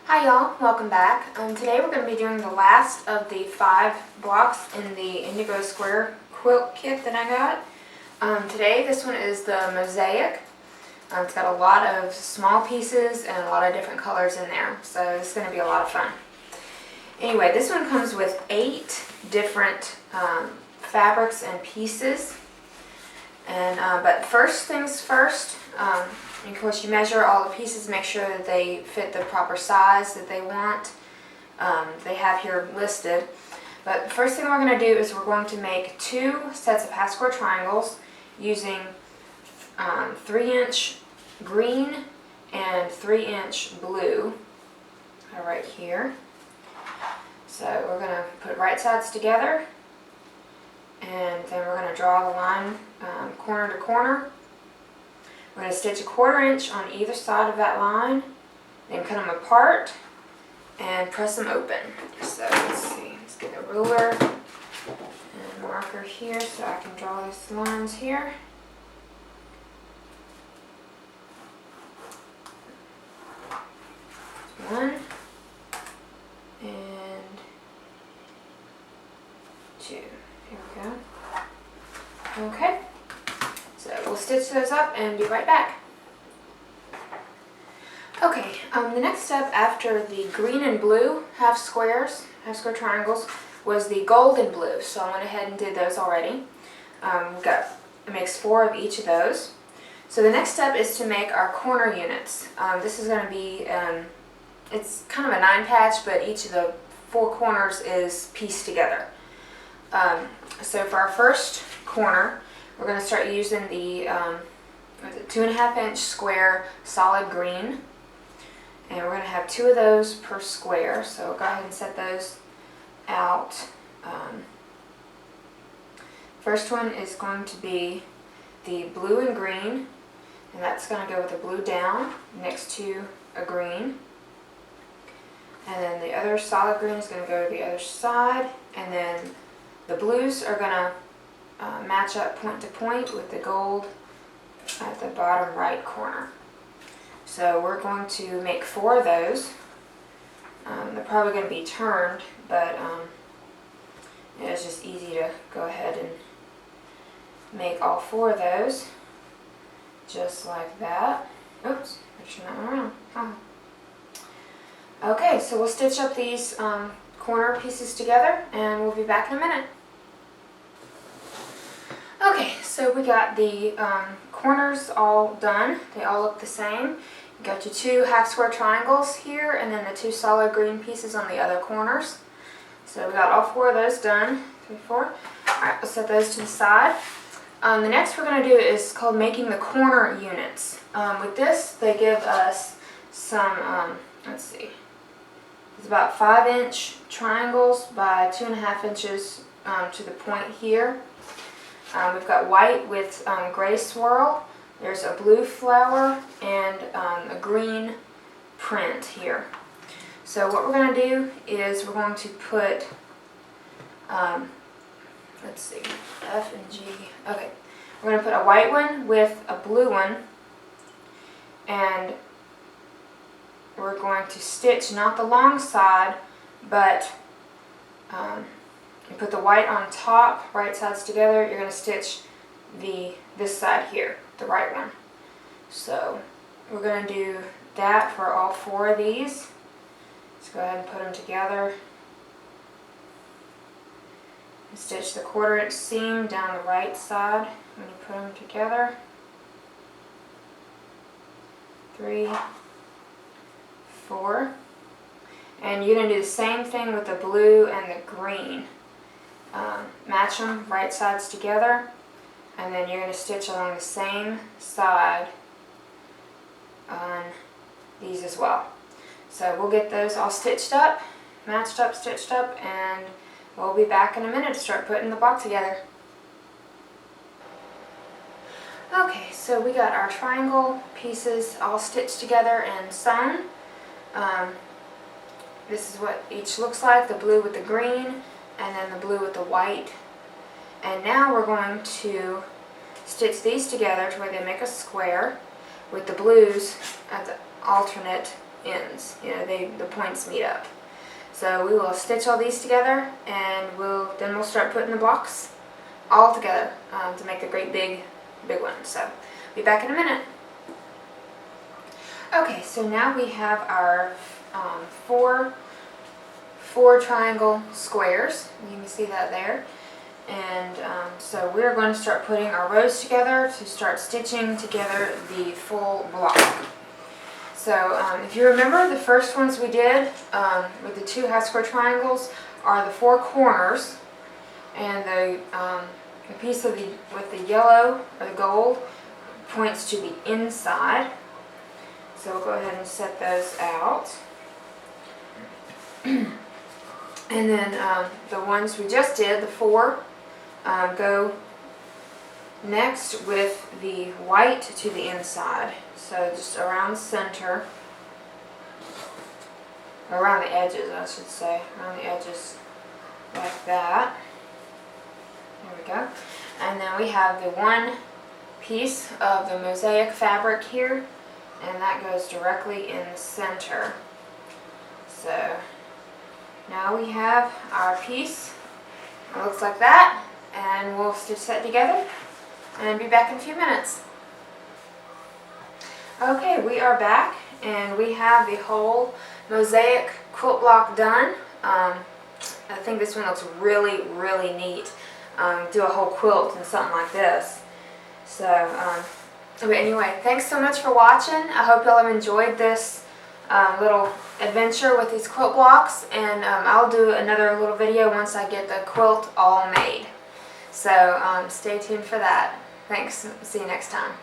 Hi y'all, welcome back. Today we're going to be doing the last of the 5 blocks in the Indigo Square quilt kit that I got. Today this one is the mosaic. It's got a lot of small pieces and a lot of different colors in there, so it's going to be a lot of fun. Anyway, this one comes with 8 different fabrics and pieces. But first things first, of course you measure all the pieces, make sure that they fit the proper size that they want. They have here listed. But the first thing we're going to do is we're going to make 2 sets of half square triangles using 3-inch green and 3-inch blue right here. So we're going to put right sides together, and then we're going to draw the line corner to corner. We're going to stitch 1/4 inch on either side of that line, then cut them apart and press them open. So let's see, let's get a ruler and a marker here so I can draw these lines here. One and 2. Here we go. Okay. So we'll stitch those up and be right back. Okay, the next step after the green and blue half square triangles was the gold and blue. So I went ahead and did those already. It makes 4 of each of those. So the next step is to make our corner units. This is going to be, it's kind of a 9 patch, but each of the 4 corners is pieced together. So for our first corner, we're going to start using the 2.5 inch square solid green, and we're going to have 2 of those per square, so go ahead and set those out. First one is going to be the blue and green, and that's going to go with the blue down next to a green, and then the other solid green is going to go to the other side, and then the blues are going to match up point to point with the gold at the bottom right corner. So we're going to make 4 of those. They're probably going to be turned, but it's just easy to go ahead and make all 4 of those, just like that. Oops, I turned that one around. Okay, so we'll stitch up these corner pieces together, and we'll be back in a minute. Okay, so we got the corners all done. They all look the same. You got your 2 half square triangles here, and then the 2 solid green pieces on the other corners. So we got all 4 of those done. 3, 4. Alright, we'll set those to the side. The next we're going to do is called making the corner units. With this, they give us some, let's see, it's about 5-inch triangles by 2.5 inches to the point here. We've got white with gray swirl, there's a blue flower, and a green print here. So what we're going to do is we're going to put, let's see, F and G. Okay, we're going to put a white one with a blue one, and we're going to stitch not the long side, but you put the white on top, right sides together. You're going to stitch this side here, the right one. So we're going to do that for all 4 of these. Let's go ahead and put them together. And stitch the 1/4 inch seam down the right side when you put them together. 3, 4. And you're going to do the same thing with the blue and the green. Match them right sides together, and then you're going to stitch along the same side on these as well. So we'll get those all stitched up, matched up, stitched up, and we'll be back in a minute to start putting the block together. Okay, so we got our triangle pieces all stitched together and sewn. This is what each looks like, the blue with the green, and then the blue with the white. And now we're going to stitch these together to where they make a square with the blues at the alternate ends. You know, the points meet up. So we will stitch all these together, and then we'll start putting the blocks all together to make a great big one. So be back in a minute. Okay, so now we have our four triangle squares. You can see that there. And so we're going to start putting our rows together to start stitching together the full block. So if you remember, the first ones we did with the 2 half square triangles are the 4 corners, and the piece with the yellow or the gold points to the inside. So we'll go ahead and set those out. And then the ones we just did, the 4, go next with the white to the inside. So just around the center, around the edges I should say, around the edges like that. There we go. And then we have the 1 piece of the mosaic fabric here, and that goes directly in the center. So now we have our piece. It looks like that, and we'll stitch that together and be back in a few minutes. Okay, we are back, and we have the whole mosaic quilt block done. I think this one looks really, really neat. Do a whole quilt and something like this. So, but anyway, thanks so much for watching. I hope y'all have enjoyed this little adventure with these quilt blocks, and I'll do another little video once I get the quilt all made. So stay tuned for that. Thanks. See you next time.